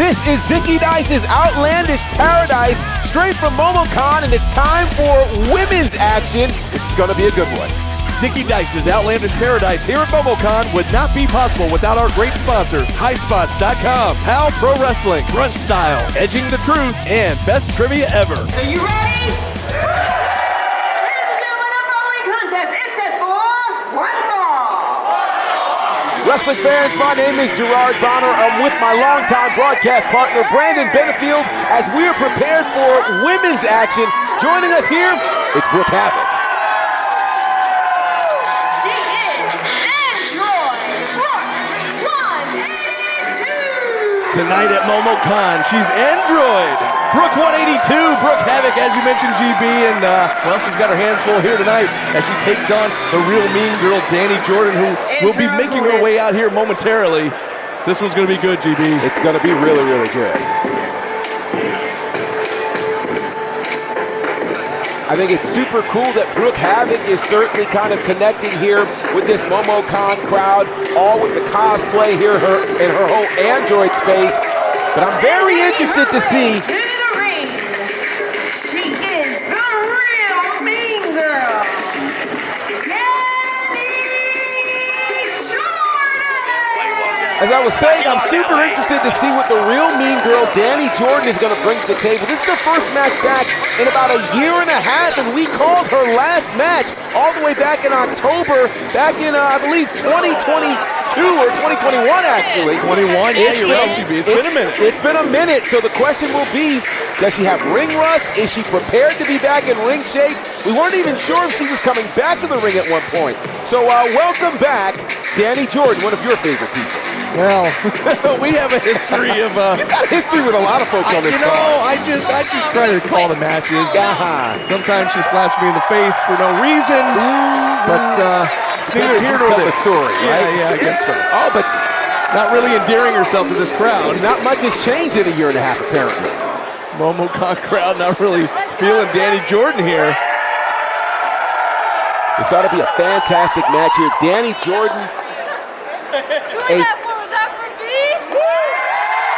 This is Zicky Dice's Outlandish Paradise, straight from Momocon, and it's time for women's action. This is going to be a good one. Zicky Dice's Outlandish Paradise here at Momocon would not be possible without our great sponsors, highspots.com, How Pro Wrestling, Grunt Style, Edging the Truth, and Best Trivia Ever. Are you ready? Ladies and gentlemen, our following contest is set for one fall. Wrestling fans, my name is Gerard Bonner. I'm with my longtime broadcast partner, Brandon Benefield, as we are prepared for women's action. Joining us here, it's Brooke Havok. She is Android Brooke 182. Tonight at Momocon, she's Android Brooke 182. Brooke Havok, as you mentioned, GB, and well, she's got her hands full here tonight as she takes on the real mean girl, Dani Jordyn, who will be making her way out here momentarily. This one's going to be good, GB. It's going to be really, really good. I think it's super cool that Brooke Havok is certainly kind of connecting here with this Momocon crowd, all with the cosplay here in her whole Android space. But I'm very interested to see. To the ring. She is the real mean girl, Dani Jordyn. As I was saying, I'm super interested to see what the real mean girl, Dani Jordyn, is going to bring to the table. This is the first match back in about a year and a half, and we called her last match all the way back in October, back in, I believe, 2022 or 2021, actually. 21, yeah, you're right, GB. It's been a minute. It's been a minute, so the question will be, does she have ring rust? Is she prepared to be back in ring shape? We weren't even sure if she was coming back to the ring at one point. So welcome back, Dani Jordyn, one of your favorite people. Well, we have a history of You've got history with a lot of folks on this call. I just try to call the matches. Sometimes she slaps me in the face for no reason, but neither here nor there. The story, right? Yeah, I guess so. Oh, but not really endearing herself to this crowd. Not much has changed in a year and a half, apparently. Momocon crowd not really feeling Dani Jordyn here. This ought to be a fantastic match here. Dani Jordyn.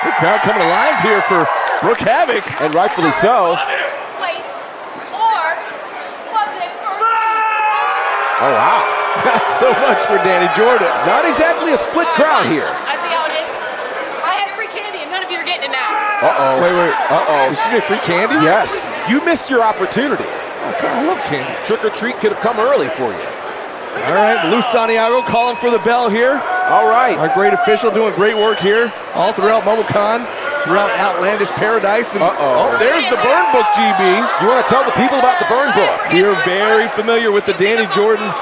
The crowd coming alive here for Brooke Havok. And rightfully so. Wait, or was it for me? Oh, wow. Not so much for Dani Jordyn. Not exactly a split crowd here. I see how it is. I had free candy and none of you are getting it now. Uh-oh. Wait. Uh-oh. Did she say free candy? Yes. You missed your opportunity. I love candy. Trick or treat could have come early for you. All right, Lou Santiago calling for the bell here. All right. Our great official doing great work here all throughout Momocon, throughout Outlandish Paradise. And, oh, there's the burn book, GB. You want to tell the people about the burn book? You're very familiar with the Dani Jordyn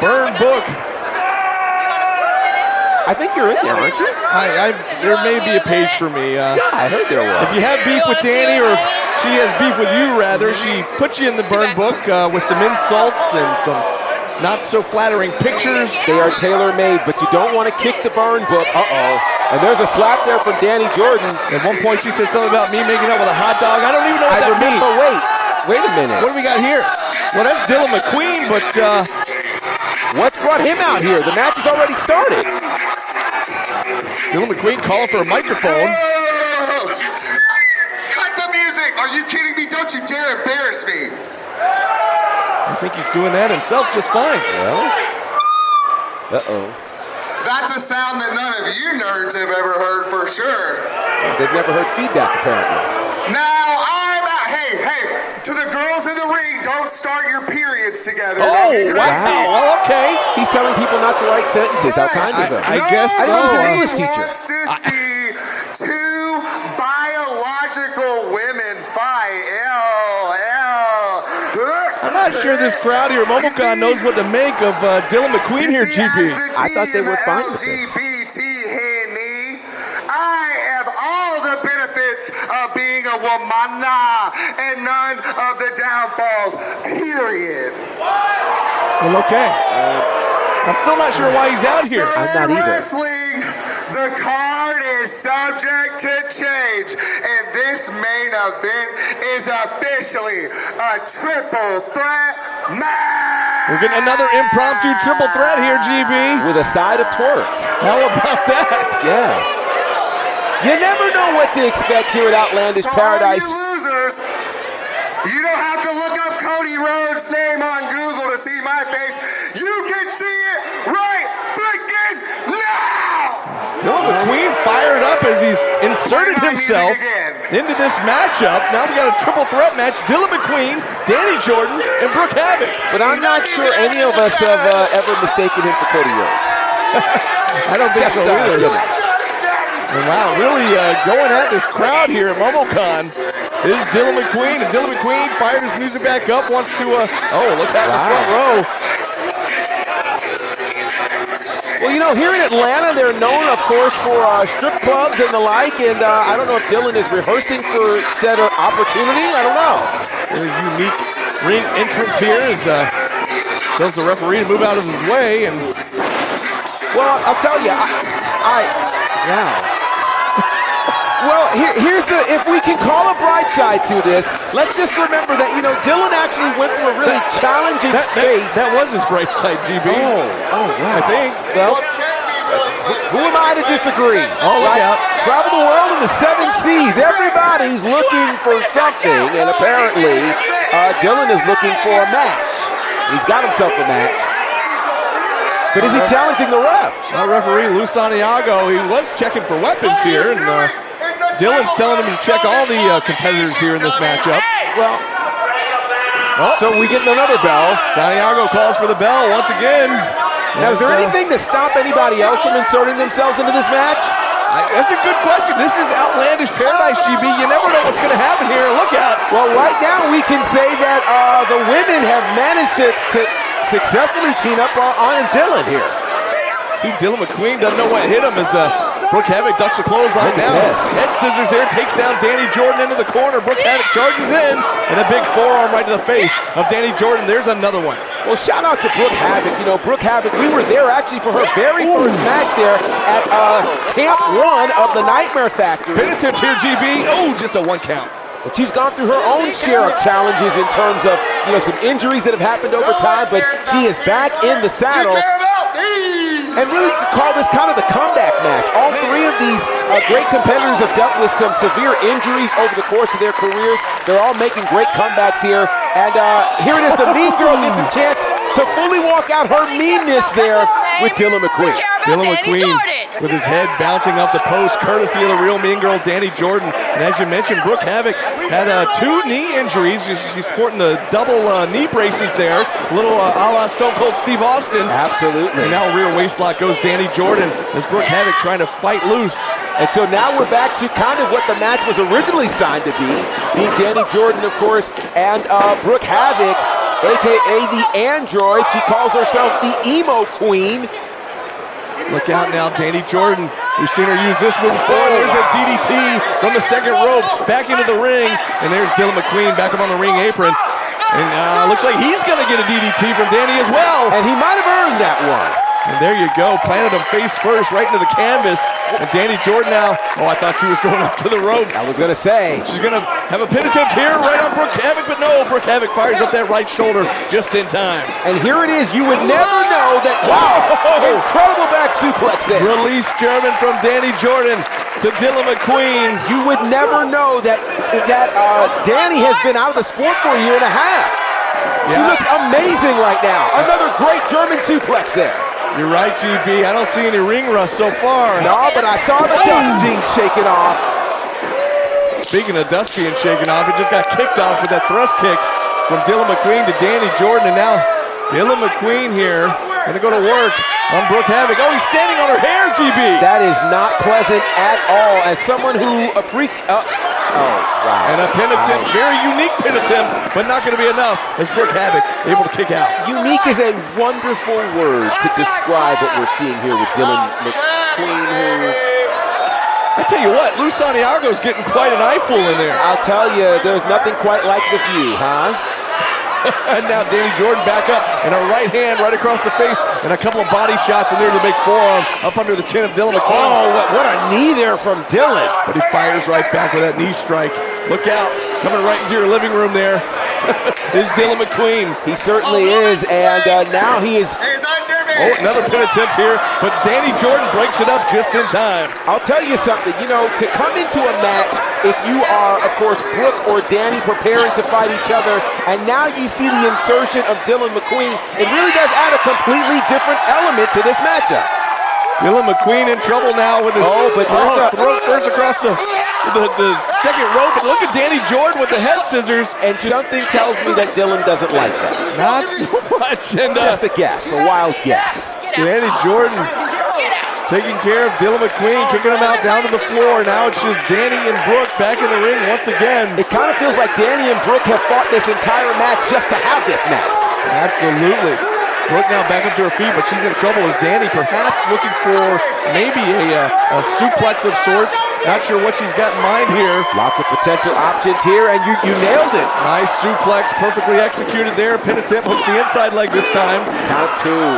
burn book. I think you're in there, aren't you? There may be a page for me. Yeah, I heard there was. If you have beef with Dani, or if she has beef with you, rather, she puts you in the burn book with some insults and some not so flattering pictures. They are tailor-made, but you don't want to kick the burn book. Uh-oh. And there's a slap there from Dani Jordyn. At one point, she said something about me making out with a hot dog. I don't even know what that means. But wait a minute. What do we got here? Well, that's Dylan McQueen, but what's brought him out here? The match has already started. Dylan McQueen calling for a microphone. Cut the music! Are you kidding me? Don't you dare embarrass me! I think he's doing that himself just fine. Well, uh-oh. That's a sound that none of you nerds have ever heard for sure. They've never heard feedback, apparently. Now I'm out. Hey, to the girls in the ring, don't start your periods together. Oh, Don't get crazy. wow. Well, okay. He's telling people not to write sentences. How kind of him. I guess so. I think he's an English teacher. Wants to see two biological women fight. I'm not sure this crowd here at Momocon knows what to make of Dylan McQueen here, GP. I thought they were fine with this. LGBT honey, I have all the benefits of being a womana and none of the downfalls, period. Well, okay. I'm still not sure why he's out here. I'm not either. Wrestling, the card is subject to change, and this main event is officially a triple threat match. We're getting another impromptu triple threat here, GB. With a side of twerks. How about that? Yeah. You never know what to expect here at Outlandish Paradise. All you losers, you don't have to look up Cody Rhodes' name on Google to see my face. You can see it right freaking now! Dylan McQueen fired up as he's inserted himself into this matchup. Now we got a triple threat match. Dylan McQueen, Dani Jordyn, and Brooke Havok. But I'm not sure any of us have ever mistaken him for Cody Rhodes. I don't think so either. And wow, really going at this crowd here at Momocon is Dylan McQueen. And Dylan McQueen fired his music back up, wants to, oh, look at the front row. Well, you know, here in Atlanta, they're known, of course, for strip clubs and the like, and I don't know if Dylan is rehearsing for said opportunity. I don't know. There's a unique ring entrance here as tells the referee to move out of his way. And well, I'll tell you, well, here's the, if we can call a bright side to this, let's just remember that, you know, Dylan actually went through a really challenging space. That was his bright side, GB. Oh, wow. I think. Well, who am I to disagree? Oh, look out. Travel the world in the 7 seas. Everybody's looking for something, and apparently Dylan is looking for a match. He's got himself a match. But is he challenging the ref? Well, referee Lou Santiago, he was checking for weapons here, and Dylan's telling him to check all the competitors here in this matchup. Well, so we get another bell. Santiago calls for the bell once again. Now, is there anything to stop anybody else from inserting themselves into this match? That's a good question. This is Outlandish Paradise, GB. You never know what's going to happen here. Look out. Well, right now we can say that the women have managed to successfully team up on Dylan here. See, Dylan McQueen doesn't know what hit him as Brooke Havok ducks a clothesline now. Head scissors there, takes down Dani Jordyn into the corner. Brooke Havok charges in, and a big forearm right to the face of Dani Jordyn. There's another one. Well, shout out to Brooke Havok. You know, Brooke Havok, we were there actually for her very first match there at Camp 1 of the Nightmare Factory. Pin attempt here, GB. Oh, just a 1 count. But she's gone through her own share of challenges in terms of, you know, some injuries that have happened over time, but she is back in the saddle. And really, you could call this kind of the comeback match. All 3 of these great competitors have dealt with some severe injuries over the course of their careers. They're all making great comebacks here. And here it is, the mean girl gets a chance to fully walk out her meanness there with Dylan McQueen. Dylan McQueen with his head bouncing off the post, courtesy of the real mean girl, Dani Jordyn. And as you mentioned, Brooke Havok had 2 knee injuries. She's sporting the double knee braces there. A little a la Stone Cold Steve Austin. Absolutely. And now rear waist lock goes Dani Jordyn as Brooke Havok trying to fight loose. And so now we're back to kind of what the match was originally signed to be, being Dani Jordyn, of course, and Brooke Havok, a.k.a. the Android. She calls herself the Emo Queen. Look out now, Dani Jordyn. We've seen her use this move before. There's a DDT from the second rope, back into the ring. And there's Dylan McQueen back up on the ring apron. And looks like he's going to get a DDT from Dani as well. And he might have earned that one. And there you go, planted him face first right into the canvas. And Dani Jordyn now, oh, I thought she was going up to the ropes. I was going to say. She's going to have a pin attempt here right on Brooke Havok, but no, Brooke Havok fires up that right shoulder just in time. And here it is, you would never know that, wow, incredible back suplex there. Release German from Dani Jordyn to Dylan McQueen. You would never know that Dani has been out of the sport for a year and a half. She looks amazing right now. Another great German suplex there. You're right, GB. I don't see any ring rust so far. No, but I saw the dust being shaken off. Speaking of dust being shaken off, it just got kicked off with that thrust kick from Dylan McQueen to Dani Jordyn. And now Dylan McQueen here gonna go to work on Brooke Havok. Oh, he's standing on her hair, GB. That is not pleasant at all. As someone who appreciates... wow. And a pin attempt, very unique pin attempt, but not gonna be enough as Brooke Havok able to kick out. Unique is a wonderful word to describe what we're seeing here with Dylan McQueen, who... I tell you what, Lou Santiago's getting quite an eyeful in there. I'll tell you, there's nothing quite like the view, huh? And now Dani Jordyn back up, and a right hand right across the face, and a couple of body shots, and there's a big forearm up under the chin of Dylan McQueen. Oh, what a knee there from Dylan. But he fires right back with that knee strike. Look out, coming right into your living room there. is Dylan McQueen. He certainly is, and now he is... He's under me. Oh, another pin attempt here, but Dani Jordyn breaks it up just in time. I'll tell you something, you know, to come into a match, if you are, of course, Brooke or Dani preparing to fight each other, and now you see the insertion of Dylan McQueen, it really does add a completely different element to this matchup. Dylan McQueen in trouble now with his throat first across the second row, but look at Dani Jordyn with the head scissors. And something tells me that Dylan doesn't like that. Not so much. And just a guess, a wild guess. Dani Jordyn taking care of Dylan McQueen, kicking him out down to the floor. Now it's just Dani and Brooke back in the ring once again. It kind of feels like Dani and Brooke have fought this entire match just to have this match. Absolutely. Brooke now back up to her feet, but she's in trouble as Dani perhaps looking for maybe a suplex of sorts. Not sure what she's got in mind here. Lots of potential options here, and you nailed it. Nice suplex, perfectly executed there. Pin attempt, hooks the inside leg this time. Count two.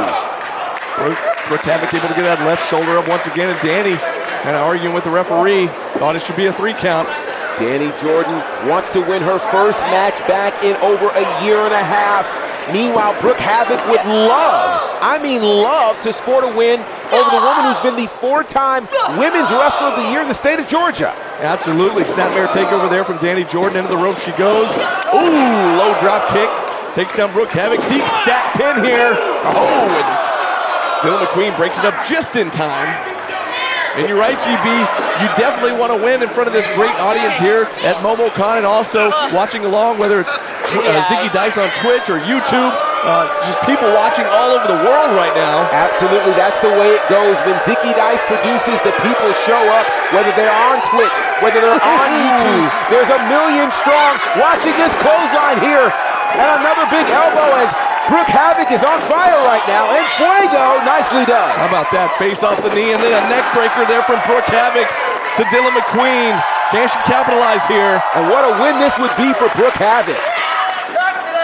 Brooke Havok able to get that left shoulder up once again, and Dani kind of arguing with the referee. Thought it should be a 3 count. Dani Jordyn wants to win her first match back in over a year and a half. Meanwhile, Brooke Havok would love to sport a win over the woman who's been the 4-time Women's Wrestler of the Year in the state of Georgia. Absolutely. Snapmare takeover there from Dani Jordyn. Into the rope she goes. Ooh, low drop kick. Takes down Brooke Havok. Deep stack pin here. Oh, and Dylan McQueen breaks it up just in time. And you're right, GB, you definitely want to win in front of this great audience here at Momocon, and also watching along, whether it's Zicky Dice on Twitch or YouTube. It's just people watching all over the world right now. Absolutely, that's the way it goes. When Zicky Dice produces, the people show up, whether they're on Twitch, whether they're on YouTube. There's a million strong watching this clothesline here. And another big elbow as Brooke Havok is on fire right now, and Fuego, nicely done. How about that? Face off the knee, and then a neck breaker there from Brooke Havok to Dylan McQueen. Can she capitalize here? And what a win this would be for Brooke Havok.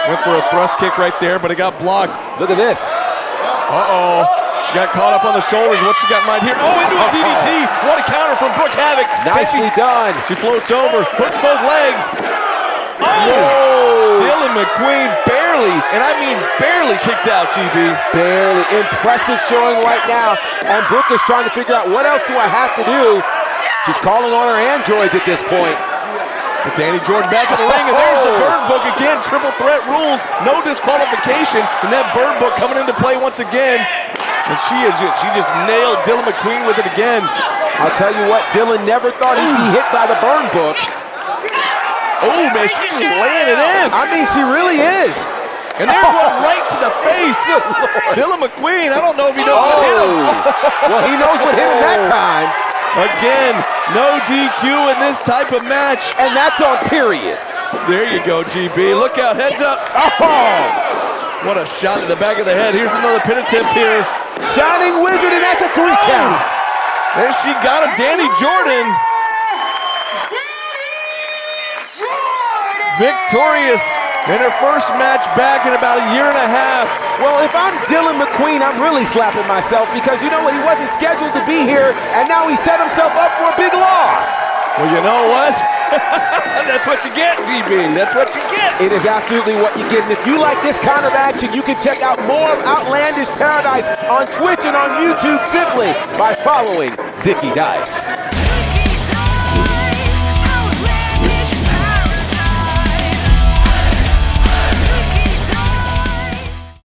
Went for a thrust kick right there, but it got blocked. Look at this. Uh-oh. She got caught up on the shoulders. What she got in mind here? Oh, into a DDT. What a counter from Brooke Havok. Nicely done. She floats over, hooks both legs. Oh! Dylan McQueen barely, and I mean barely kicked out, GB. Barely. Impressive showing right now. And Brooke is trying to figure out, what else do I have to do? She's calling on her androids at this point. But Dani Jordyn back in the ring, and there's the burn book again. Triple threat rules, no disqualification, and that burn book coming into play once again. And she just nailed Dylan McQueen with it again. I'll tell you what, Dylan never thought he'd be hit by the burn book. Oh, man, she's just laying it in. I mean, she really is. And there's one right to the face. Dylan McQueen, I don't know if he knows what hit him. Well, he knows what hit him that time. Again, no DQ in this type of match. And that's on period. There you go, GB. Look out, heads up. Oh! What a shot to the back of the head. Here's another pin attempt here. Shining Wizard, and that's a 3 count. There she got him, Dani Jordyn. Victorious in her first match back in about a year and a half. Well, if I'm Dylan McQueen, I'm really slapping myself because you know what? He wasn't scheduled to be here, and now he set himself up for a big loss. Well, you know what? That's what you get, GB. That's what you get. It is absolutely what you get. And if you like this kind of action, you can check out more of Outlandish Paradise on Twitch and on YouTube simply by following Zicky Dice.